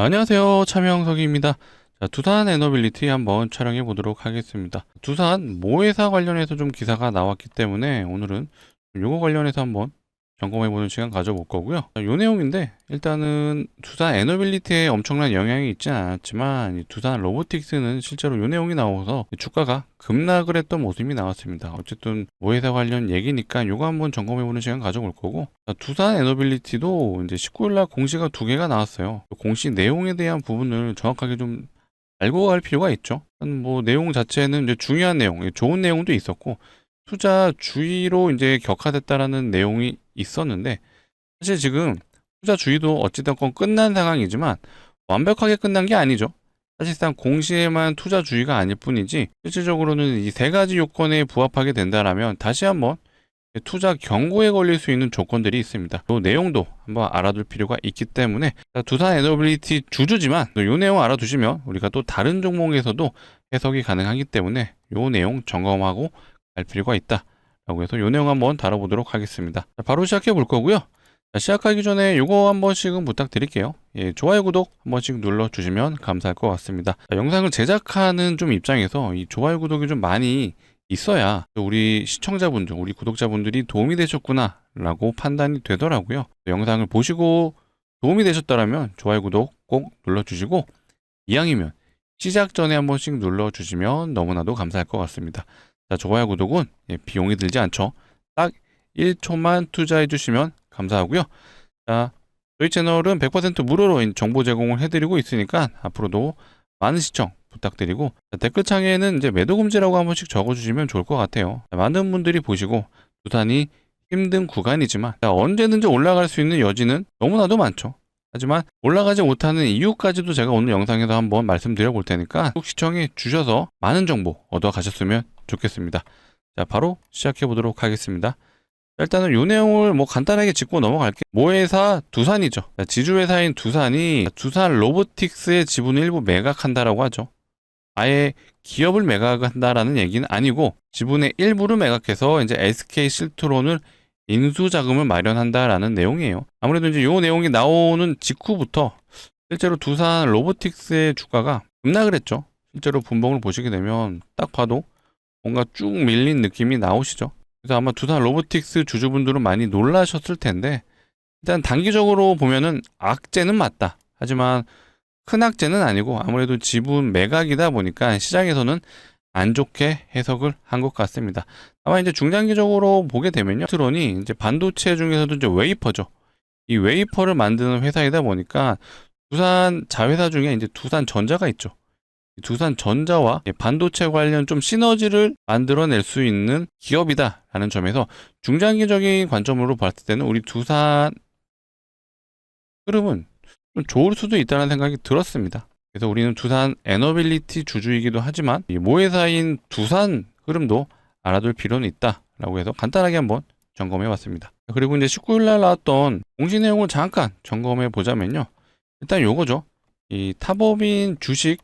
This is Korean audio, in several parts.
안녕하세요. 참여영석입니다. 자, 두산 에너빌리티 한번 촬영해 보도록 하겠습니다. 두산 모회사 관련해서 좀 기사가 나왔기 때문에 오늘은 요거 관련해서 한번 점검해 보는 시간 가져볼 거고요. 자, 요 내용인데 일단은 두산 에너빌리티에 엄청난 영향이 있지는 않았지만 이 두산 로보틱스는 실제로 요 내용이 나와서 주가가 급락을 했던 모습이 나왔습니다. 어쨌든 모회사 관련 얘기니까 요거 한번 점검해 보는 시간 가져볼 거고, 자, 두산 에너빌리티도 이제 19일날 공시가 두 개가 나왔어요. 공시 내용에 대한 부분을 정확하게 좀 알고 갈 필요가 있죠. 뭐 내용 자체는 이제 중요한 내용, 좋은 내용도 있었고 투자 주의로 이제 격화됐다라는 내용이 있었는데, 사실 지금 투자 주의도 어찌됐건 끝난 상황이지만 완벽하게 끝난 게 아니죠. 사실상 공시에만 투자 주의가 아닐 뿐이지 실질적으로는 이 세 가지 요건에 부합하게 된다라면 다시 한번 투자 경고에 걸릴 수 있는 조건들이 있습니다. 이 내용도 한번 알아둘 필요가 있기 때문에 두산 에너빌리티 주주지만 이 내용 알아두시면 우리가 또 다른 종목에서도 해석이 가능하기 때문에 이 내용 점검하고 갈 필요가 있다 라고 해서 이 내용 한번 다뤄보도록 하겠습니다. 자, 바로 시작해 볼 거고요. 자, 시작하기 전에 이거 한 번씩은 부탁드릴게요. 좋아요, 구독 한 번씩 눌러주시면 감사할 것 같습니다. 자, 영상을 제작하는 좀 입장에서 이 좋아요, 구독이 좀 많이 있어야 우리 시청자분들, 우리 구독자분들이 도움이 되셨구나 라고 판단이 되더라고요. 영상을 보시고 도움이 되셨다면 좋아요, 구독 꼭 눌러주시고, 이왕이면 시작 전에 한 번씩 눌러주시면 너무나도 감사할 것 같습니다. 자, 좋아요, 구독은 비용이 들지 않죠. 딱 1초만 투자해 주시면 감사하고요. 자, 저희 채널은 100% 무료로 정보 제공을 해드리고 있으니까 앞으로도 많은 시청 부탁드리고, 댓글창에는 이제 매도 금지라고 한 번씩 적어주시면 좋을 것 같아요. 많은 분들이 보시고 두산이 힘든 구간이지만 언제든지 올라갈 수 있는 여지는 너무나도 많죠. 하지만 올라가지 못하는 이유까지도 제가 오늘 영상에서 한번 말씀드려 볼 테니까 꼭 시청해 주셔서 많은 정보 얻어 가셨으면 좋겠습니다. 자, 바로 시작해 보도록 하겠습니다. 일단은 이 내용을 뭐 간단하게 짚고 넘어갈게요. 모회사 두산이죠. 지주회사인 두산이 두산 로보틱스의 지분을 일부 매각한다라고 하죠. 아예 기업을 매각한다라는 얘기는 아니고 지분의 일부를 매각해서 이제 SK 실트론을 인수 자금을 마련한다라는 내용이에요. 아무래도 이제 이 내용이 나오는 직후부터 실제로 두산 로보틱스의 주가가 급락을 했죠. 실제로 분봉을 보시게 되면 딱 봐도 뭔가 쭉 밀린 느낌이 나오시죠. 그래서 아마 두산 로보틱스 주주분들은 많이 놀라셨을 텐데, 일단 단기적으로 보면은 악재는 맞다. 하지만 큰 악재는 아니고 아무래도 지분 매각이다 보니까 시장에서는 안 좋게 해석을 한 것 같습니다. 아마 이제 중장기적으로 보게 되면요, 트론이 이제 반도체 중에서도 이제 웨이퍼죠. 이 웨이퍼를 만드는 회사이다 보니까 두산 자회사 중에 이제 두산전자가 있죠. 두산전자와 반도체 관련 좀 시너지를 만들어낼 수 있는 기업이다라는 점에서 중장기적인 관점으로 봤을 때는 우리 두산 흐름은 좀 좋을 수도 있다는 생각이 들었습니다. 그래서 우리는 두산 에너빌리티 주주이기도 하지만 이 모회사인 두산 흐름도 알아둘 필요는 있다라고 해서 간단하게 한번 점검해 봤습니다. 그리고 이제 19일날 나왔던 공시 내용을 잠깐 점검해 보자면요, 일단 요거죠. 이 타법인 주식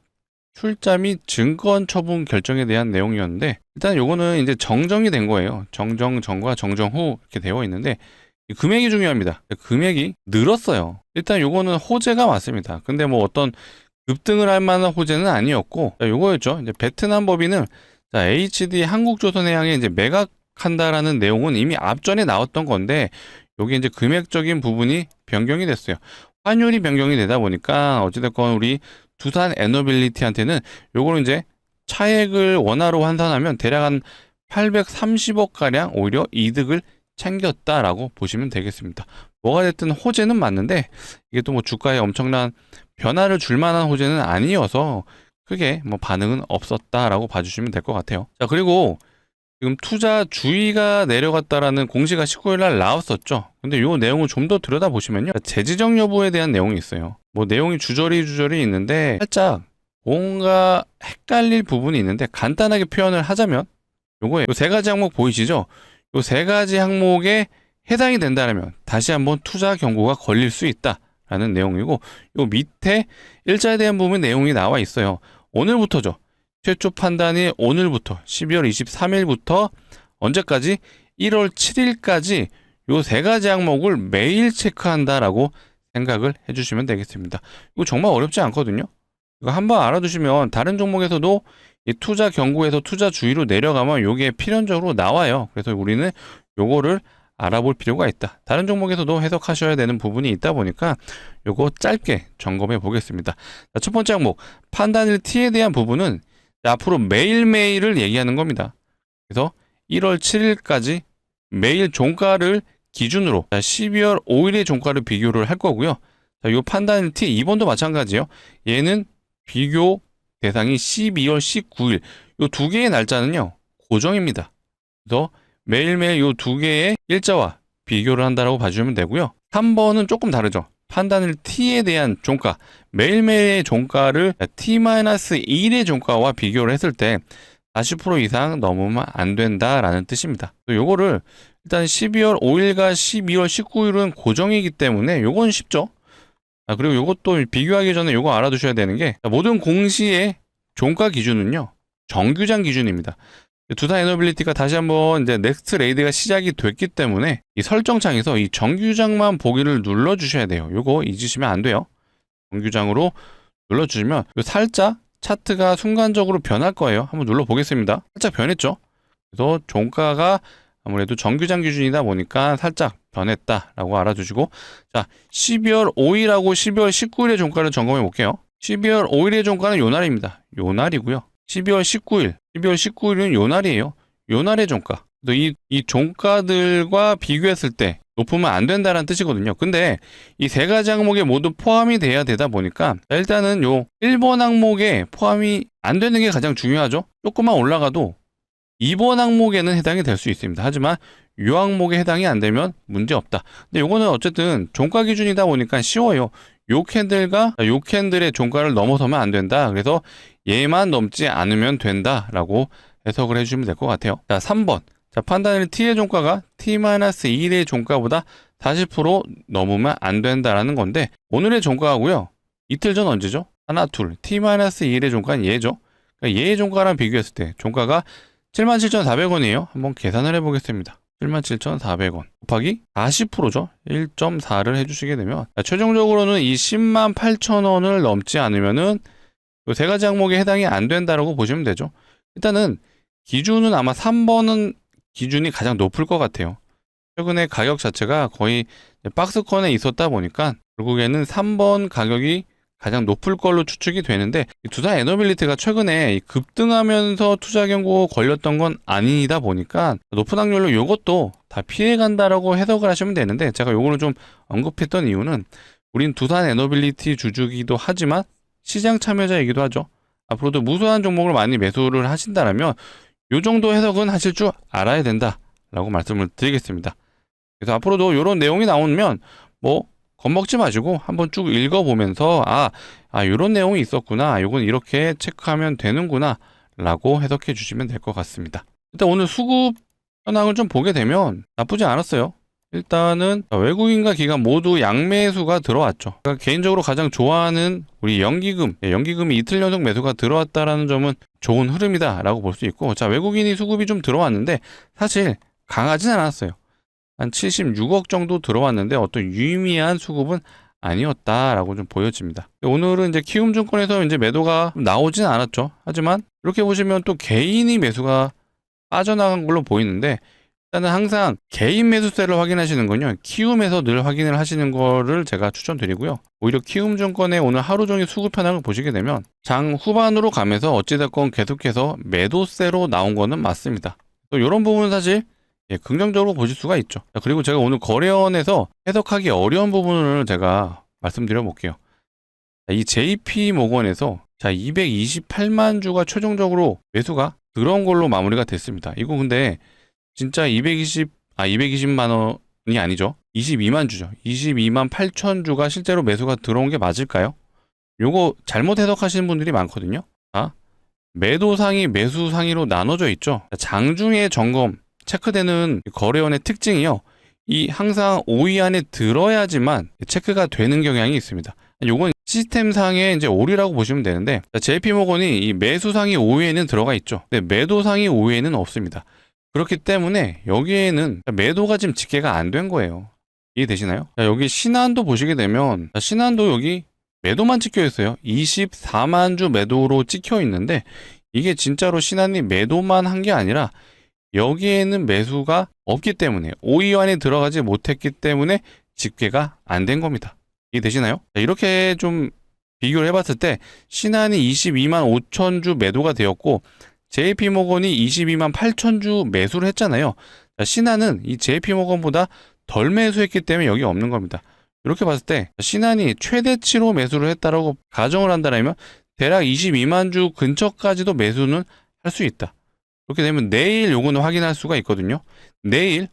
출자 및 증권 처분 결정에 대한 내용이었는데, 일단 요거는 이제 정정이 된 거예요. 정정 전과 정정 후 이렇게 되어 있는데 이 금액이 중요합니다. 금액이 늘었어요. 일단 요거는 호재가 맞습니다. 근데 뭐 어떤 급등을 할 만한 호재는 아니었고, 요거였죠. 이제 베트남 법인을 HD 한국조선해양에 이제 매각한다라는 내용은 이미 앞전에 나왔던 건데, 요게 이제 금액적인 부분이 변경이 됐어요. 환율이 변경이 되다 보니까 어찌됐건 우리 두산 에너빌리티한테는 요거는 이제 차액을 원화로 환산하면 대략 한 830억 가량 오히려 이득을 챙겼다라고 보시면 되겠습니다. 뭐가 됐든 호재는 맞는데 이게 또 뭐 주가에 엄청난 변화를 줄 만한 호재는 아니어서 크게 뭐 반응은 없었다라고 봐주시면 될 것 같아요. 자, 그리고 지금 투자 주의가 내려갔다라는 공시가 19일 날 나왔었죠. 근데 이 내용을 좀 더 들여다보시면요, 재지정 여부에 대한 내용이 있어요. 뭐 내용이 주저리 있는데 살짝 뭔가 헷갈릴 부분이 있는데, 간단하게 표현을 하자면 요거에 요 세 가지 항목 보이시죠? 요 세 가지 항목에 해당이 된다면 다시 한번 투자 경고가 걸릴 수 있다라는 내용이고, 요 밑에 일자에 대한 부분 내용이 나와 있어요. 오늘부터죠. 최초 판단이 오늘부터 12월 23일부터 언제까지? 1월 7일까지 요 세 가지 항목을 매일 체크한다라고 생각을 해주시면 되겠습니다. 이거 정말 어렵지 않거든요. 이거 한번 알아두시면 다른 종목에서도 이 투자 경고에서 투자 주의로 내려가면 요게 필연적으로 나와요. 그래서 우리는 요거를 알아볼 필요가 있다. 다른 종목에서도 해석하셔야 되는 부분이 있다 보니까 요거 짧게 점검해 보겠습니다. 자, 첫 번째 항목 판단일 T에 대한 부분은 앞으로 매일매일을 얘기하는 겁니다. 그래서 1월 7일까지 매일 종가를 기준으로 12월 5일의 종가를 비교를 할 거고요. 자, 요 판단일 T 2번도 마찬가지예요. 얘는 비교 대상이 12월 19일 요 두 개의 날짜는요 고정입니다. 그래서 매일매일 요 두 개의 일자와 비교를 한다라고 봐주시면 되고요. 3번은 조금 다르죠. 판단일 T에 대한 종가 매일매일의 종가를 T-1의 종가와 비교를 했을 때 40% 이상 넘으면 안 된다라는 뜻입니다. 요거를 일단 12월 5일과 12월 19일은 고정이기 때문에 요건 쉽죠. 그리고 요것도 비교하기 전에 요거 알아두셔야 되는 게 모든 공시의 종가 기준은요 정규장 기준입니다. 두산 에너빌리티가 다시 한번 이제 넥스트 레이드가 시작이 됐기 때문에 이 설정창에서 이 정규장만 보기를 눌러 주셔야 돼요. 요거 잊으시면 안 돼요. 정규장으로 눌러 주시면 살짝 차트가 순간적으로 변할 거예요. 한번 눌러 보겠습니다. 살짝 변했죠. 그래서 종가가 아무래도 정규장 기준이다 보니까 살짝 변했다라고 알아두시고, 자 12월 5일하고 12월 19일의 종가를 점검해 볼게요. 12월 5일의 종가는 요 날입니다. 요 날이고요. 12월 19일은 요 날이에요. 요 날의 종가. 이 종가들과 비교했을 때 높으면 안 된다는 뜻이거든요. 근데 이 세 가지 항목에 모두 포함이 돼야 되다 보니까 일단은 요 1번 항목에 포함이 안 되는 게 가장 중요하죠. 조금만 올라가도 2번 항목에는 해당이 될 수 있습니다. 하지만 요 항목에 해당이 안 되면 문제 없다. 근데 요거는 어쨌든 종가 기준이다 보니까 쉬워요. 요 캔들과 요 캔들의 종가를 넘어서면 안 된다. 그래서 얘만 넘지 않으면 된다라고 해석을 해주시면 될 것 같아요. 자, 3번. 자, 판단일 T의 종가가 T-2일의 종가보다 40% 넘으면 안 된다라는 건데, 오늘의 종가하고요. 이틀 전 언제죠? 하나, 둘. T-2일의 종가는 얘죠. 그러니까 얘의 종가랑 비교했을 때 종가가 77,400원이에요. 한번 계산을 해보겠습니다. 77,400원 곱하기 40%죠. 1.4를 해주시게 되면 최종적으로는 이 108,000원을 넘지 않으면은 이 세 가지 항목에 해당이 안 된다라고 보시면 되죠. 일단은 기준은 아마 3번은 기준이 가장 높을 것 같아요. 최근에 가격 자체가 거의 박스권에 있었다 보니까 결국에는 3번 가격이 가장 높을 걸로 추측이 되는데, 두산 에너빌리티가 최근에 급등하면서 투자 경고 걸렸던 건 아니다 보니까 높은 확률로 이것도 다 피해간다라고 해석을 하시면 되는데, 제가 요거를 좀 언급했던 이유는 우린 두산 에너빌리티 주주기도 하지만 시장 참여자이기도 하죠. 앞으로도 무수한 종목을 많이 매수를 하신다면 요 정도 해석은 하실 줄 알아야 된다라고 말씀을 드리겠습니다. 그래서 앞으로도 이런 내용이 나오면 겁먹지 마시고 한번 쭉 읽어보면서 이런 내용이 있었구나, 이건 이렇게 체크하면 되는구나 라고 해석해 주시면 될 것 같습니다. 일단 오늘 수급 현황을 좀 보게 되면 나쁘지 않았어요. 일단은 외국인과 기관 모두 양매수가 들어왔죠. 제가 개인적으로 가장 좋아하는 우리 연기금이 이틀 연속 매수가 들어왔다라는 점은 좋은 흐름이다 라고 볼 수 있고, 자 외국인이 수급이 좀 들어왔는데 사실 강하진 않았어요. 한 76억 정도 들어왔는데 어떤 유의미한 수급은 아니었다라고 좀 보여집니다. 오늘은 이제 키움증권에서 이제 매도가 나오진 않았죠. 하지만 이렇게 보시면 또 개인이 매수가 빠져나간 걸로 보이는데, 일단은 항상 개인 매수세를 확인하시는 건요, 키움에서 늘 확인을 하시는 거를 제가 추천드리고요. 오히려 키움증권의 오늘 하루 종일 수급 현황을 보시게 되면 장 후반으로 가면서 어찌됐건 계속해서 매도세로 나온 거는 맞습니다. 또 이런 부분은 사실 긍정적으로 보실 수가 있죠. 그리고 제가 오늘 거래원에서 해석하기 어려운 부분을 제가 말씀드려 볼게요. 이 JP모건에서 228만 주가 최종적으로 매수가 들어온 걸로 마무리가 됐습니다. 이거 근데 진짜 220만 원이 아니죠. 22만 주죠. 22만 8천 주가 실제로 매수가 들어온 게 맞을까요? 요거 잘못 해석하시는 분들이 많거든요. 매도상이 매수상이로 나눠져 있죠. 장중에 점검 체크되는 거래원의 특징이요, 이 항상 5위 안에 들어야지만 체크가 되는 경향이 있습니다. 요건 시스템상의 이제 오류라고 보시면 되는데, JP모건이 이 매수상이 5위에는 들어가 있죠. 근데 매도상이 5위에는 없습니다. 그렇기 때문에 여기에는 매도가 지금 집계가 안 된 거예요. 이해되시나요? 자, 여기 신한도 보시게 되면, 자, 신한도 여기 매도만 찍혀 있어요. 24만 주 매도로 찍혀 있는데, 이게 진짜로 신한이 매도만 한 게 아니라, 여기에는 매수가 없기 때문에, 오이완에 들어가지 못했기 때문에 집계가 안 된 겁니다. 이해되시나요? 자, 이렇게 좀 비교를 해봤을 때, 신한이 22만 5천 주 매도가 되었고, JP모건이 22만 8천 주 매수를 했잖아요. 자, 신한은 이 JP모건보다 덜 매수했기 때문에 여기 없는 겁니다. 이렇게 봤을 때 신한이 최대치로 매수를 했다라고 가정을 한다면 대략 22만 주 근처까지도 매수는 할 수 있다. 그렇게 되면 내일 요거는 확인할 수가 있거든요. 내일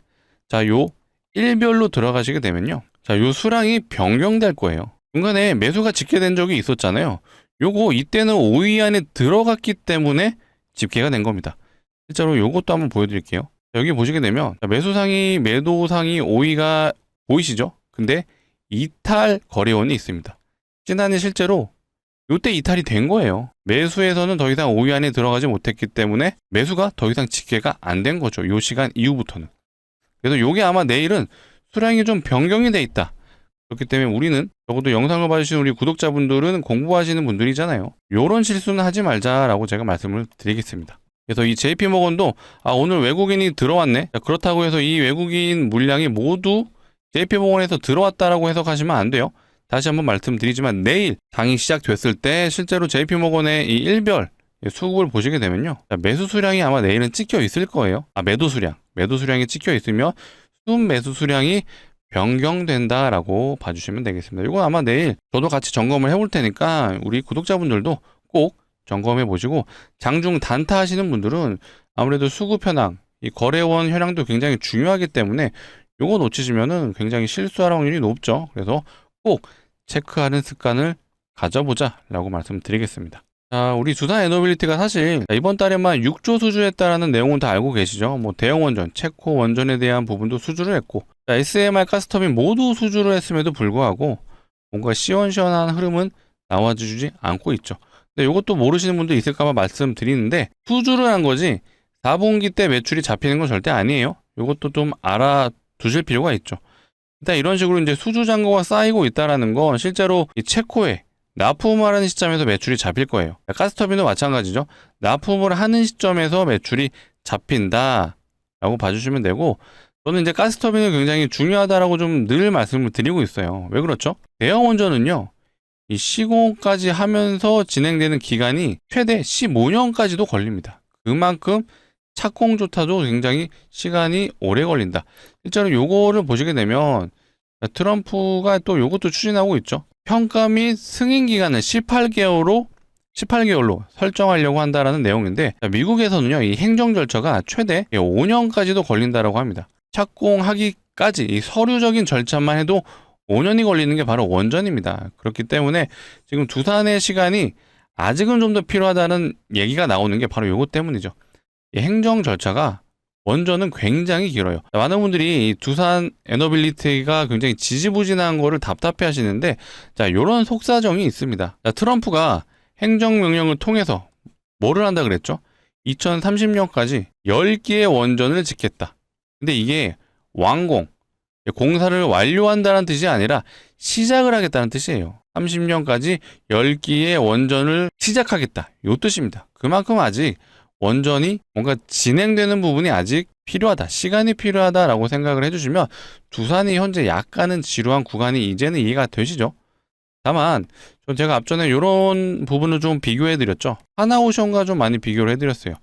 자, 요 일별로 들어가시게 되면요. 자, 요 수량이 변경될 거예요. 중간에 매수가 집계된 적이 있었잖아요. 요거 이때는 5위 안에 들어갔기 때문에 집계가 된 겁니다. 실제로 요것도 한번 보여드릴게요. 여기 보시게 되면 매수상이 매도상이 5위가 보이시죠? 근데 이탈 거래원이 있습니다. 신한이 실제로 이때 이탈이 된 거예요. 매수에서는 더 이상 5위 안에 들어가지 못했기 때문에 매수가 더 이상 집계가 안 된 거죠. 이 시간 이후부터는. 그래서 요게 아마 내일은 수량이 좀 변경이 돼 있다. 그렇기 때문에 우리는 적어도 영상을 봐주시는 우리 구독자분들은 공부하시는 분들이잖아요. 요런 실수는 하지 말자라고 제가 말씀을 드리겠습니다. 그래서 이 JP모건도 오늘 외국인이 들어왔네. 자, 그렇다고 해서 이 외국인 물량이 모두 JP모건에서 들어왔다라고 해석하시면 안 돼요. 다시 한번 말씀드리지만 내일 장이 시작됐을 때 실제로 JP모건의 이 일별 수급을 보시게 되면요. 자, 매수 수량이 아마 내일은 찍혀 있을 거예요. 매도 수량이 찍혀 있으며 순매수 수량이 변경된다라고 봐주시면 되겠습니다. 이건 아마 내일 저도 같이 점검을 해볼 테니까 우리 구독자분들도 꼭 점검해 보시고 장중 단타 하시는 분들은 아무래도 수급 현황, 이 거래원 현황도 굉장히 중요하기 때문에 요거 놓치시면은 굉장히 실수할 확률이 높죠. 그래서 꼭 체크하는 습관을 가져보자라고 말씀드리겠습니다. 자, 우리 두산 에너빌리티가 사실 이번 달에만 6조 수주했다라는 내용은 다 알고 계시죠? 뭐 대형 원전, 체코 원전에 대한 부분도 수주를 했고, 자, SMR 가스터빈 모두 수주를 했음에도 불구하고 뭔가 시원시원한 흐름은 나와주지 않고 있죠. 근데 이것도 모르시는 분도 있을까봐 말씀드리는데 수주를 한 거지 4분기 때 매출이 잡히는 건 절대 아니에요. 이것도 좀 알아두실 필요가 있죠. 일단 이런 식으로 이제 수주 잔고가 쌓이고 있다라는 건 실제로 이 체코에 납품을 하는 시점에서 매출이 잡힐 거예요. 가스터빈도 마찬가지죠. 납품을 하는 시점에서 매출이 잡힌다라고 봐주시면 되고, 저는 이제 가스터빈이 굉장히 중요하다라고 좀 늘 말씀을 드리고 있어요. 왜 그렇죠? 대형 원전은요, 이 시공까지 하면서 진행되는 기간이 최대 15년까지도 걸립니다. 그만큼 착공조차도 굉장히 시간이 오래 걸린다. 실제로 요거를 보시게 되면 트럼프가 또 요것도 추진하고 있죠. 평가 및 승인 기간을 18개월로 설정하려고 한다라는 내용인데, 미국에서는요, 이 행정 절차가 최대 5년까지도 걸린다라고 합니다. 착공하기까지 이 서류적인 절차만 해도 5년이 걸리는 게 바로 원전입니다. 그렇기 때문에 지금 두산의 시간이 아직은 좀 더 필요하다는 얘기가 나오는 게 바로 요것 때문이죠. 이 행정 절차가 원전은 굉장히 길어요. 많은 분들이 이 두산 에너빌리티가 굉장히 지지부진한 거를 답답해 하시는데, 자, 요런 속사정이 있습니다. 자, 트럼프가 행정명령을 통해서 뭐를 한다 그랬죠? 2030년까지 10개의 원전을 짓겠다. 근데 이게 완공, 공사를 완료한다는 뜻이 아니라 시작을 하겠다는 뜻이에요. 30년까지 10개의 원전을 시작하겠다. 요 뜻입니다. 그만큼 아직 원전이 뭔가 진행되는 부분이 아직 필요하다, 시간이 필요하다라고 생각을 해주시면 두산이 현재 약간은 지루한 구간이 이제는 이해가 되시죠? 다만 제가 앞전에 이런 부분을 좀 비교해드렸죠. 하나오션과 좀 많이 비교를 해드렸어요.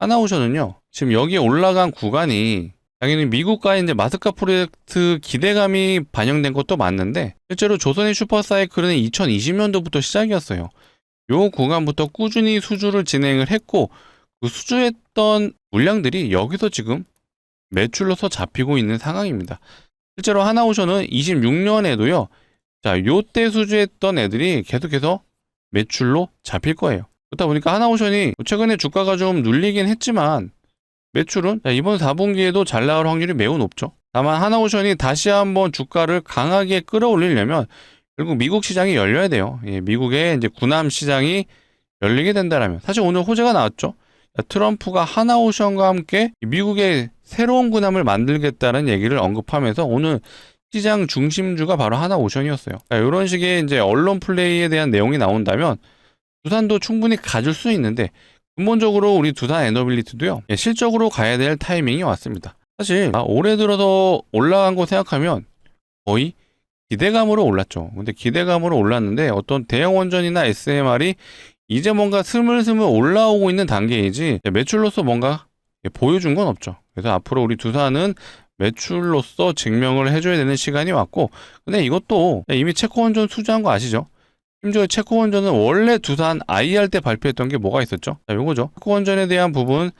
하나오션은요, 지금 여기에 올라간 구간이 당연히 미국과의 이제 마스카 프로젝트 기대감이 반영된 것도 맞는데, 실제로 조선의 슈퍼사이클은 2020년도부터 시작이었어요. 요 구간부터 꾸준히 수주를 진행을 했고, 그 수주했던 물량들이 여기서 지금 매출로서 잡히고 있는 상황입니다. 실제로 하나오션은 26년에도요, 자, 요때 수주했던 애들이 계속해서 매출로 잡힐 거예요. 그렇다 보니까 하나오션이 최근에 주가가 좀 눌리긴 했지만 매출은 이번 4분기에도 잘 나올 확률이 매우 높죠. 다만 하나오션이 다시 한번 주가를 강하게 끌어올리려면 결국 미국 시장이 열려야 돼요. 미국의 이제 군함 시장이 열리게 된다라면, 사실 오늘 호재가 나왔죠. 트럼프가 하나오션과 함께 미국의 새로운 군함을 만들겠다는 얘기를 언급하면서 오늘 시장 중심주가 바로 하나오션이었어요. 이런 식의 이제 언론 플레이에 대한 내용이 나온다면 두산도 충분히 가질 수 있는데 근본적으로 우리 두산 에너빌리티도요, 실적으로 가야 될 타이밍이 왔습니다. 사실 올해 들어서 올라간 거 생각하면 거의 기대감으로 올랐죠. 근데 기대감으로 올랐는데 어떤 대형 원전이나 SMR이 이제 뭔가 스물스물 올라오고 있는 단계이지 매출로서 뭔가 보여준 건 없죠. 그래서 앞으로 우리 두산은 매출로서 증명을 해줘야 되는 시간이 왔고, 근데 이것도 이미 체코원전 수주한 거 아시죠? 심지어 체코원전은 원래 두산 IR 때 발표했던 게 뭐가 있었죠? 자, 요거죠. 체코원전에 대한 부분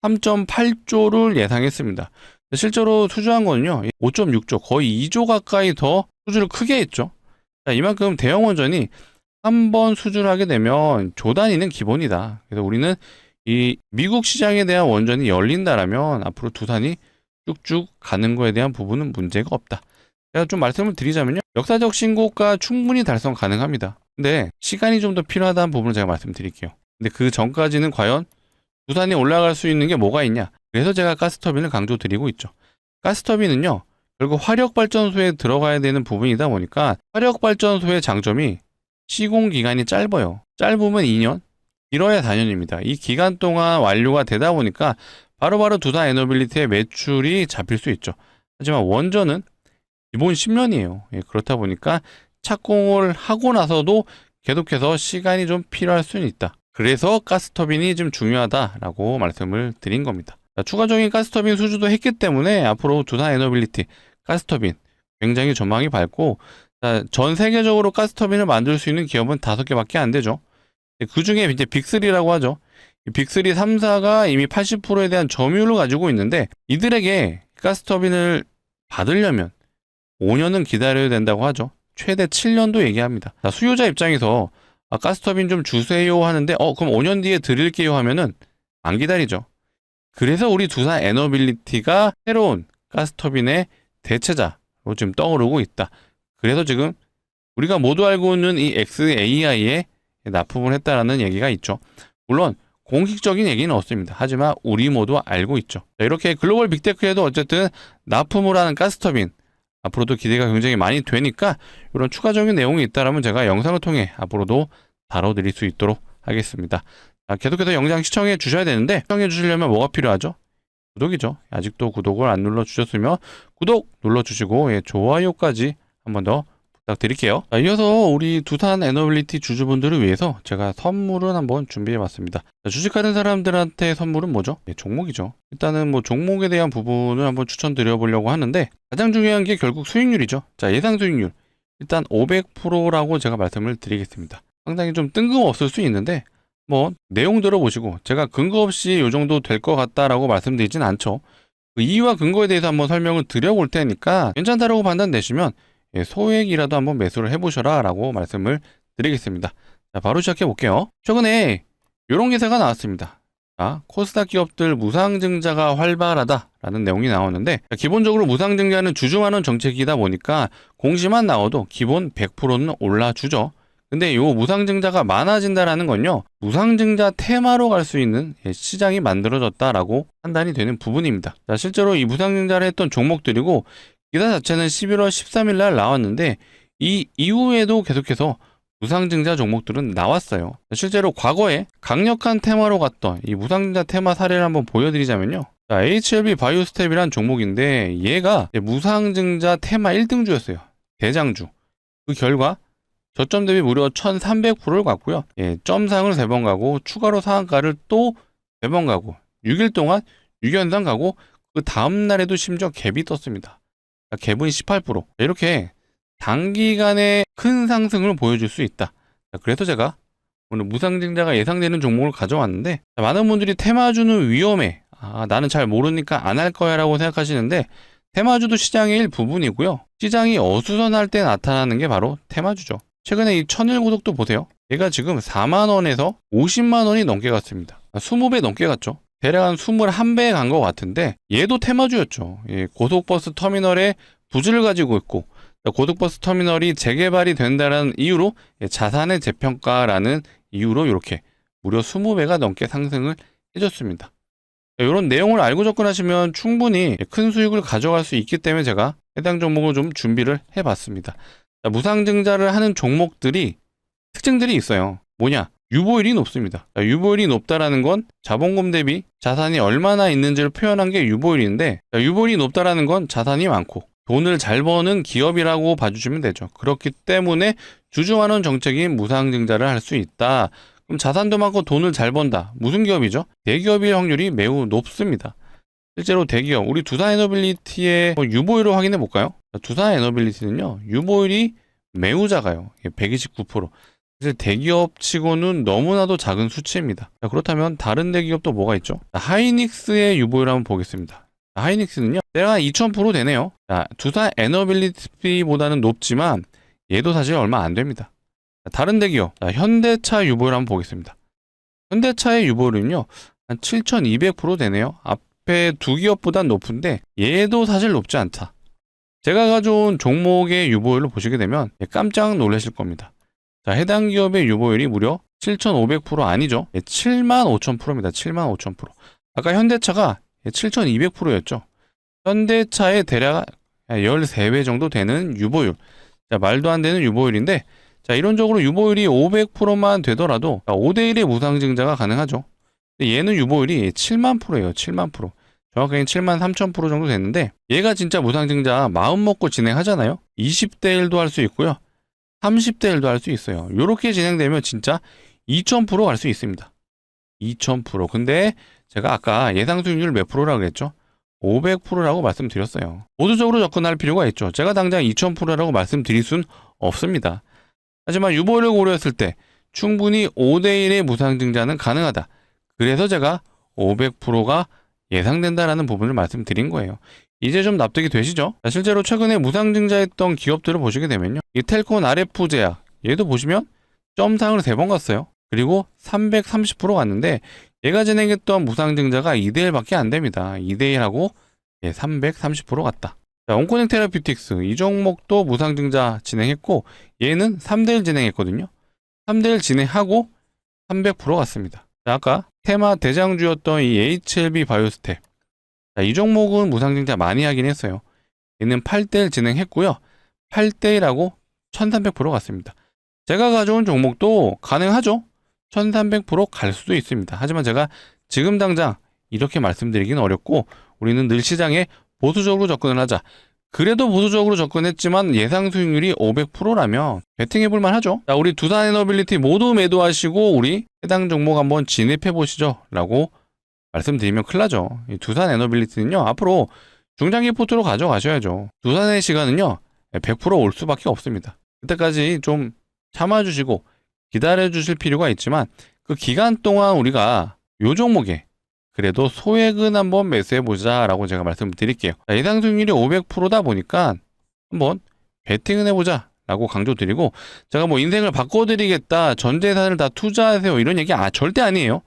3.8조를 예상했습니다. 실제로 수주한 거는요, 5.6조, 거의 2조 가까이 더 수주를 크게 했죠. 자, 이만큼 대형 원전이 한 번 수주를 하게 되면 조 단위는 기본이다. 그래서 우리는 이 미국 시장에 대한 원전이 열린다라면 앞으로 두산이 쭉쭉 가는 거에 대한 부분은 문제가 없다. 제가 좀 말씀을 드리자면요, 역사적 신고가 충분히 달성 가능합니다. 근데 시간이 좀 더 필요하다는 부분을 제가 말씀드릴게요. 근데 그 전까지는 과연 두산이 올라갈 수 있는 게 뭐가 있냐? 그래서 제가 가스터빈을 강조드리고 있죠. 가스터빈은요, 결국 화력발전소에 들어가야 되는 부분이다 보니까 화력발전소의 장점이 시공 기간이 짧아요. 짧으면 2년, 길어야 4년입니다. 이 기간 동안 완료가 되다 보니까 바로바로 두산 에너빌리티의 매출이 잡힐 수 있죠. 하지만 원전은 기본 10년이에요. 그렇다 보니까 착공을 하고 나서도 계속해서 시간이 좀 필요할 수는 있다. 그래서 가스터빈이 좀 중요하다라고 말씀을 드린 겁니다. 자, 추가적인 가스터빈 수주도 했기 때문에 앞으로 두산 에너빌리티 가스터빈 굉장히 전망이 밝고, 자, 전 세계적으로 가스터빈을 만들 수 있는 기업은 5개밖에 안 되죠. 그 중에 이제 빅3라고 하죠. 빅3, 3사가 이미 80%에 대한 점유율을 가지고 있는데 이들에게 가스터빈을 받으려면 5년은 기다려야 된다고 하죠. 최대 7년도 얘기합니다. 자, 수요자 입장에서 가스터빈 좀 주세요 하는데 그럼 5년 뒤에 드릴게요 하면은 안 기다리죠. 그래서 우리 두산 에너빌리티가 새로운 가스터빈의 대체자로 지금 떠오르고 있다. 그래서 지금 우리가 모두 알고 있는 이 xAI에 납품을 했다라는 얘기가 있죠. 물론 공식적인 얘기는 없습니다. 하지만 우리 모두 알고 있죠. 자, 이렇게 글로벌 빅테크에도 어쨌든 납품을 하는 가스터빈 앞으로도 기대가 굉장히 많이 되니까 이런 추가적인 내용이 있다라면 제가 영상을 통해 앞으로도 다뤄드릴 수 있도록 하겠습니다. 자, 계속해서 영상 시청해 주셔야 되는데, 시청해 주시려면 뭐가 필요하죠? 구독이죠. 아직도 구독을 안 눌러주셨으면 구독 눌러주시고 좋아요까지 한 번 더 부탁드릴게요. 자, 이어서 우리 두산 에너빌리티 주주분들을 위해서 제가 선물을 한번 준비해봤습니다. 자, 주식하는 사람들한테 선물은 뭐죠? 종목이죠. 일단은 뭐 종목에 대한 부분을 한번 추천드려보려고 하는데 가장 중요한 게 결국 수익률이죠. 자, 예상 수익률 일단 500%라고 제가 말씀을 드리겠습니다. 상당히 좀 뜬금없을 수 있는데 뭐 내용 들어보시고 제가 근거 없이 이 정도 될 것 같다라고 말씀드리진 않죠. 그 이유와 근거에 대해서 한번 설명을 드려볼 테니까 괜찮다라고 판단되시면 소액이라도 한번 매수를 해보셔라 라고 말씀을 드리겠습니다. 자, 바로 시작해 볼게요. 최근에 이런 기사가 나왔습니다. 자, 코스닥 기업들 무상증자가 활발하다라는 내용이 나오는데, 기본적으로 무상증자는 주주만원 정책이다 보니까 공시만 나와도 기본 100%는 올라주죠. 근데 요 무상증자가 많아진다라는 건요, 무상증자 테마로 갈 수 있는 시장이 만들어졌다라고 판단이 되는 부분입니다. 자, 실제로 이 무상증자를 했던 종목들이고 기사 자체는 11월 13일 날 나왔는데 이 이후에도 계속해서 무상증자 종목들은 나왔어요. 실제로 과거에 강력한 테마로 갔던 이 무상증자 테마 사례를 한번 보여드리자면요. 자, HLB 바이오스텝이란 종목인데 얘가 무상증자 테마 1등주였어요. 대장주. 그 결과 저점 대비 무려 1300%를 갔고요. 점상을 3번 가고 추가로 상한가를 또 3번 가고 6일 동안 6연상 가고 그 다음날에도 심지어 갭이 떴습니다. 갭은 18%. 이렇게 단기간에 큰 상승을 보여줄 수 있다. 그래서 제가 오늘 무상증자가 예상되는 종목을 가져왔는데, 많은 분들이 테마주는 위험해, 나는 잘 모르니까 안 할 거야 라고 생각하시는데 테마주도 시장의 일부분이고요. 시장이 어수선할 때 나타나는 게 바로 테마주죠. 최근에 이 천일고속도 보세요. 얘가 지금 4만원에서 50만원이 넘게 갔습니다. 20배 넘게 갔죠. 대략 한 21배 간 것 같은데 얘도 테마주였죠. 고속버스 터미널에 부지를 가지고 있고 고속버스 터미널이 재개발이 된다는 이유로 자산의 재평가라는 이유로 이렇게 무려 20배가 넘게 상승을 해줬습니다. 이런 내용을 알고 접근하시면 충분히 큰 수익을 가져갈 수 있기 때문에 제가 해당 종목을 좀 준비를 해봤습니다. 자, 무상증자를 하는 종목들이 특징들이 있어요. 뭐냐? 유보율이 높습니다. 자, 유보율이 높다라는 건 자본금 대비 자산이 얼마나 있는지를 표현한 게 유보율인데, 자, 유보율이 높다라는 건 자산이 많고 돈을 잘 버는 기업이라고 봐주시면 되죠. 그렇기 때문에 주주환원 정책인 무상증자를 할 수 있다. 그럼 자산도 많고 돈을 잘 번다. 무슨 기업이죠? 대기업일 확률이 매우 높습니다. 실제로 대기업, 우리 두산에너빌리티의 유보율을 확인해 볼까요? 두산에너빌리티는요, 유보율이 매우 작아요. 129%. 사실 대기업 치고는 너무나도 작은 수치입니다. 자, 그렇다면 다른 대기업도 뭐가 있죠? 자, 하이닉스의 유보율 한번 보겠습니다. 자, 하이닉스는요, 대략 2000% 되네요. 자, 두산에너빌리티보다는 높지만 얘도 사실 얼마 안 됩니다. 자, 다른 대기업, 자, 현대차 유보율 한번 보겠습니다. 현대차의 유보율은요, 한 7200% 되네요. 앞에 두 기업보단 높은데 얘도 사실 높지 않다. 제가 가져온 종목의 유보율을 보시게 되면 깜짝 놀라실 겁니다. 자, 해당 기업의 유보율이 무려 7,500% 아니죠. 75,000%입니다. 75,000%. 아까 현대차가 7,200%였죠. 현대차의 대략 13배 정도 되는 유보율. 자, 말도 안 되는 유보율인데, 자, 이론적으로 유보율이 500%만 되더라도 5대1의 무상증자가 가능하죠. 근데 얘는 유보율이 7만 %예요. 7만 %. 정확하게 7만 3천% 정도 됐는데, 얘가 진짜 무상증자 마음 먹고 진행하잖아요. 20대 1도 할 수 있고요. 30대 1도 할 수 있어요. 요렇게 진행되면 진짜 2000% 갈 수 있습니다. 2000%. 근데 제가 아까 예상 수익률 몇 프로라고 그랬죠? 500%라고 말씀드렸어요. 보수적으로 접근할 필요가 있죠. 제가 당장 2000%라고 말씀드릴 순 없습니다. 하지만 유보율을 고려했을 때 충분히 5대1의 무상증자는 가능하다. 그래서 제가 500%가 예상된다라는 부분을 말씀드린 거예요. 이제 좀 납득이 되시죠? 자, 실제로 최근에 무상증자했던 기업들을 보시게 되면요. 이 텔콘 RF제약, 얘도 보시면 점상을 3번 갔어요. 그리고 330% 갔는데 얘가 진행했던 무상증자가 2대1 밖에 안 됩니다. 2대1하고 330% 갔다. 자, 온코넥 테라피틱스, 이 종목도 무상증자 진행했고 얘는 3대1 진행했거든요. 3대1 진행하고 300% 갔습니다. 자, 아까 테마 대장주였던 이 HLB 바이오스텍, 자, 이 종목은 무상증자 많이 하긴 했어요. 얘는 8대1 진행했고요. 8대1하고 1300% 갔습니다. 제가 가져온 종목도 가능하죠. 1300% 갈 수도 있습니다. 하지만 제가 지금 당장 이렇게 말씀드리기는 어렵고 우리는 늘 시장에 보수적으로 접근을 하자. 그래도 보수적으로 접근했지만 예상 수익률이 500%라면 베팅해볼 만하죠. 자, 우리 두산에너빌리티 모두 매도하시고 우리 해당 종목 한번 진입해보시죠 라고 말씀드리면 큰일 나죠. 이 두산에너빌리티는요, 앞으로 중장기 포트로 가져가셔야죠. 두산의 시간은요 100% 올 수밖에 없습니다. 그때까지 좀 참아주시고 기다려주실 필요가 있지만 그 기간 동안 우리가 요 종목에 그래도 소액은 한번 매수해보자 라고 제가 말씀드릴게요. 예상 수익률이 500%다 보니까 한번 베팅은 해보자 라고 강조드리고, 제가 뭐 인생을 바꿔드리겠다, 전 재산을 다 투자하세요 이런 얘기 절대 아니에요.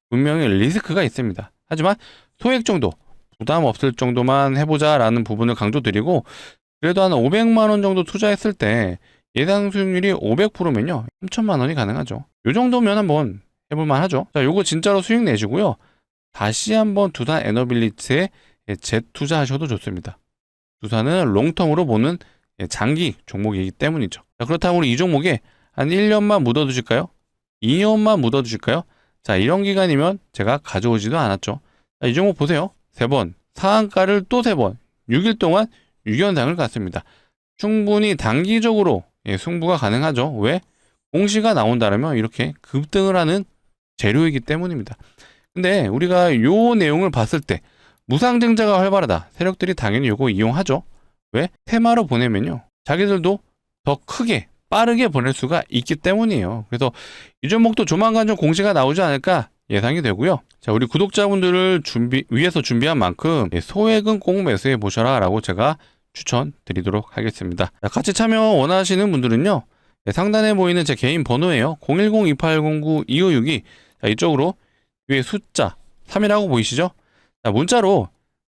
분명히 리스크가 있습니다. 하지만 소액 정도, 부담 없을 정도만 해보자 라는 부분을 강조드리고, 그래도 한 500만 원 정도 투자했을 때 예상 수익률이 500%면요 3천만 원이 가능하죠. 요 정도면 한번 해볼만 하죠. 자, 요거 진짜로 수익 내시고요, 다시 한번 두산에너빌리티에 재투자하셔도 좋습니다. 두산은 롱텀으로 보는 장기 종목이기 때문이죠. 자, 그렇다면 우리 이 종목에 한 1년만 묻어두실까요? 2년만 묻어두실까요? 자, 이런 기간이면 제가 가져오지도 않았죠. 자, 이 종목 보세요. 3번, 상한가를 또 3번, 6일 동안 6연상을 갔습니다. 충분히 단기적으로 승부가 가능하죠. 왜? 공시가 나온다면 이렇게 급등을 하는 재료이기 때문입니다. 근데 우리가 요 내용을 봤을 때 무상증자가 활발하다. 세력들이 당연히 요거 이용하죠. 왜? 테마로 보내면요, 자기들도 더 크게 빠르게 보낼 수가 있기 때문이에요. 그래서 이 종목도 조만간 좀 공시가 나오지 않을까 예상이 되고요. 자, 우리 구독자분들을 위해서 준비한 만큼 소액은 꼭 매수해 보셔라 라고 제가 추천드리도록 하겠습니다. 자, 같이 참여 원하시는 분들은요, 상단에 보이는 제 개인 번호예요. 010-2809-2562. 자, 이쪽으로 위에 숫자 3이라고 보이시죠? 자, 문자로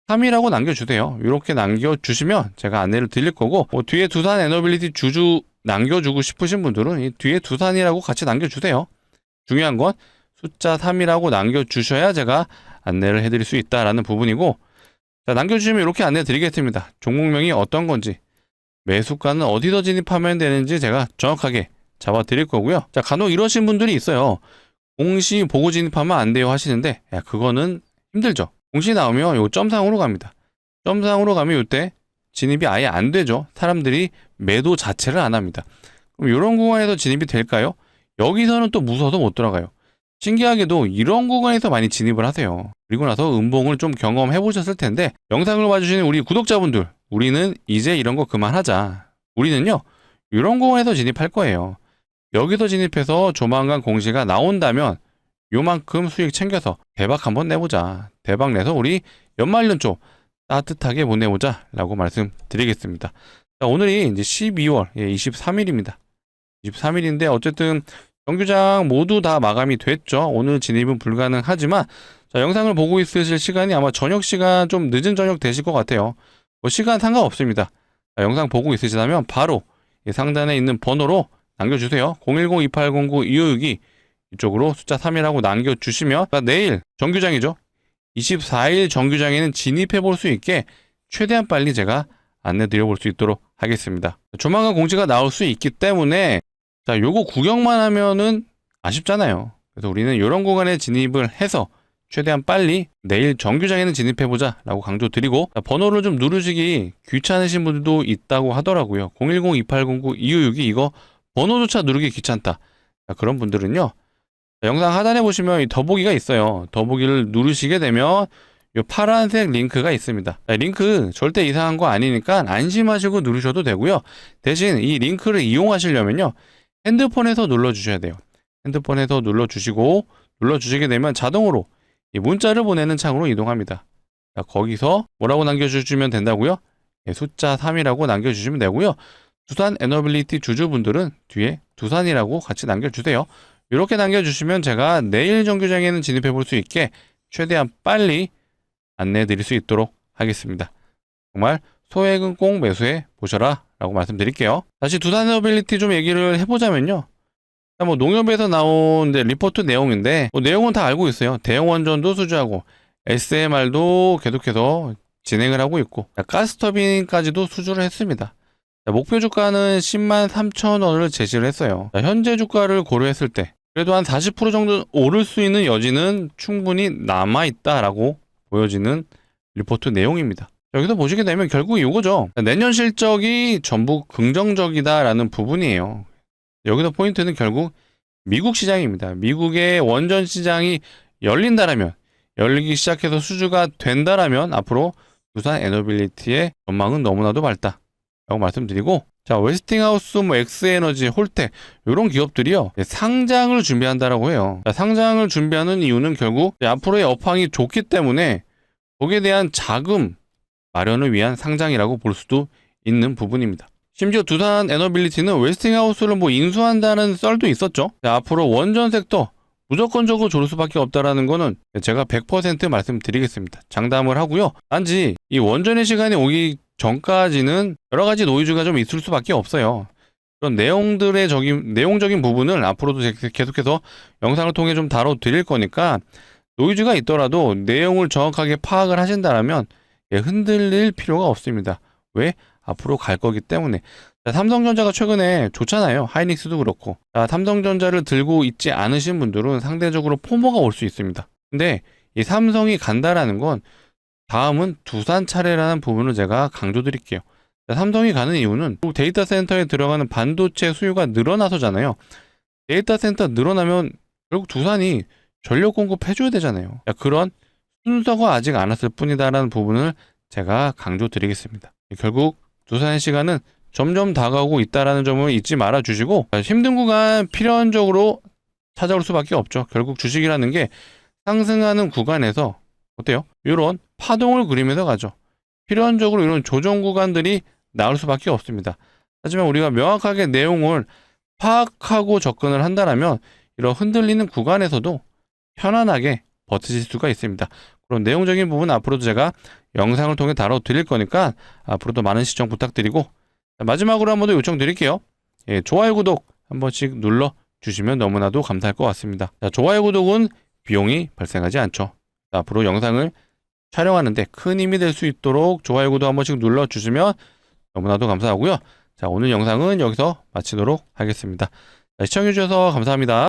3이라고 남겨주세요. 이렇게 남겨주시면 제가 안내를 드릴 거고, 뒤에 두산에너빌리티 주주 남겨주고 싶으신 분들은 이 뒤에 두산이라고 같이 남겨주세요. 중요한 건 숫자 3이라고 남겨주셔야 제가 안내를 해드릴 수 있다라는 부분이고, 자, 남겨주시면 이렇게 안내 드리겠습니다. 종목명이 어떤 건지, 매수가는 어디서 진입하면 되는지 제가 정확하게 잡아 드릴 거고요. 자, 간혹 이러신 분들이 있어요. 공시 보고 진입하면 안 돼요 하시는데, 야, 그거는 힘들죠. 공시 나오면 요 점상으로 갑니다. 점상으로 가면 요때 진입이 아예 안 되죠. 사람들이 매도 자체를 안 합니다. 그럼 이런 구간에서 진입이 될까요? 여기서는 또 무서워서 못 들어가요. 신기하게도 이런 구간에서 많이 진입을 하세요. 그리고 나서 음봉을 좀 경험해 보셨을 텐데, 영상을 봐주시는 우리 구독자분들, 우리는 이제 이런 거 그만하자. 우리는요, 이런 구간에서 진입할 거예요. 여기서 진입해서 조만간 공시가 나온다면 요만큼 수익 챙겨서 대박 한번 내보자. 대박 내서 우리 연말연초 따뜻하게 보내보자 라고 말씀드리겠습니다. 자, 오늘이 이제 12월 23일입니다. 23일인데 어쨌든 정규장 모두 다 마감이 됐죠. 오늘 진입은 불가능하지만, 자, 영상을 보고 있으실 시간이 아마 저녁 시간 좀 늦은 저녁 되실 것 같아요. 뭐 시간 상관없습니다. 자, 영상 보고 있으시다면 바로 이 상단에 있는 번호로 남겨주세요. 010-2809-2562 이쪽으로 숫자 3이라고 남겨주시면, 내일 정규장이죠. 24일 정규장에는 진입해 볼 수 있게 최대한 빨리 제가 안내 드려볼 수 있도록 하겠습니다. 조만간 공지가 나올 수 있기 때문에, 자, 요거 구경만 하면은 아쉽잖아요. 그래서 우리는 이런 구간에 진입을 해서 최대한 빨리 내일 정규장에는 진입해보자 라고 강조 드리고, 번호를 좀 누르시기 귀찮으신 분들도 있다고 하더라고요. 010-2809-2562 이거 번호조차 누르기 귀찮다. 자, 그런 분들은요, 영상 하단에 보시면 이 더보기가 있어요. 더보기를 누르시게 되면 이 파란색 링크가 있습니다. 자, 링크 절대 이상한 거 아니니까 안심하시고 누르셔도 되고요. 대신 이 링크를 이용하시려면요, 핸드폰에서 눌러주셔야 돼요. 핸드폰에서 눌러주시고, 눌러주시게 되면 자동으로 이 문자를 보내는 창으로 이동합니다. 자, 거기서 뭐라고 남겨주시면 된다고요? 숫자 3이라고 남겨주시면 되고요. 두산 에너빌리티 주주분들은 뒤에 두산이라고 같이 남겨주세요. 이렇게 남겨주시면 제가 내일 정규장에는 진입해 볼 수 있게 최대한 빨리 안내해 드릴 수 있도록 하겠습니다. 정말 소액은 꼭 매수해 보셔라 라고 말씀드릴게요. 다시 두산 에너빌리티 좀 얘기를 해보자면요, 뭐 농협에서 나온 리포트 내용인데, 뭐 내용은 다 알고 있어요. 대형원전도 수주하고 SMR도 계속해서 진행을 하고 있고, 가스터빈까지도 수주를 했습니다. 목표 주가는 10만 3천 원을 제시를 했어요. 현재 주가를 고려했을 때 그래도 한 40% 정도 오를 수 있는 여지는 충분히 남아있다라고 보여지는 리포트 내용입니다. 여기서 보시게 되면 결국 이거죠. 내년 실적이 전부 긍정적이다라는 부분이에요. 여기서 포인트는 결국 미국 시장입니다. 미국의 원전 시장이 열린다라면, 열리기 시작해서 수주가 된다라면 앞으로 두산 에너빌리티의 전망은 너무나도 밝다 라고 말씀드리고, 자, 웨스팅하우스, 뭐 엑스에너지, 홀텍 이런 기업들이요, 상장을 준비한다라고 해요. 자, 상장을 준비하는 이유는 결국 앞으로의 업황이 좋기 때문에 거기에 대한 자금 마련을 위한 상장이라고 볼 수도 있는 부분입니다. 심지어 두산 에너빌리티는 웨스팅하우스를 뭐 인수한다는 썰도 있었죠. 자, 앞으로 원전 섹터 무조건적으로 좋을 수밖에 없다라는 거는 제가 100% 말씀드리겠습니다. 장담을 하고요. 단지 이 원전의 시간이 오기 전까지는 여러 가지 노이즈가 좀 있을 수밖에 없어요. 그런 내용적인 부분을 앞으로도 계속해서 영상을 통해 좀 다뤄드릴 거니까, 노이즈가 있더라도 내용을 정확하게 파악을 하신다면 흔들릴 필요가 없습니다. 왜? 앞으로 갈 거기 때문에. 자, 삼성전자가 최근에 좋잖아요. 하이닉스도 그렇고. 자, 삼성전자를 들고 있지 않으신 분들은 상대적으로 포모가 올 수 있습니다. 근데 이 삼성이 간다라는 건 다음은 두산 차례라는 부분을 제가 강조드릴게요. 자, 삼성이 가는 이유는 데이터 센터에 들어가는 반도체 수요가 늘어나서잖아요. 데이터 센터 늘어나면 결국 두산이 전력 공급해줘야 되잖아요. 자, 그런 순서가 아직 안 왔을 뿐이다라는 부분을 제가 강조드리겠습니다. 결국 두산의 시간은 점점 다가오고 있다라는 점을 잊지 말아 주시고, 힘든 구간 필연적으로 찾아올 수밖에 없죠. 결국 주식이라는 게 상승하는 구간에서 어때요? 이런 파동을 그리면서 가죠. 필연적으로 이런 조정 구간들이 나올 수밖에 없습니다. 하지만 우리가 명확하게 내용을 파악하고 접근을 한다면 이런 흔들리는 구간에서도 편안하게 버티실 수가 있습니다. 그런 내용적인 부분 앞으로도 제가 영상을 통해 다뤄드릴 거니까 앞으로도 많은 시청 부탁드리고, 마지막으로 한 번 더 요청드릴게요. 좋아요, 구독 한 번씩 눌러주시면 너무나도 감사할 것 같습니다. 자, 좋아요, 구독은 비용이 발생하지 않죠. 앞으로 영상을 촬영하는데 큰 힘이 될 수 있도록 좋아요, 구독 한 번씩 눌러주시면 너무나도 감사하고요. 자, 오늘 영상은 여기서 마치도록 하겠습니다. 자, 시청해주셔서 감사합니다.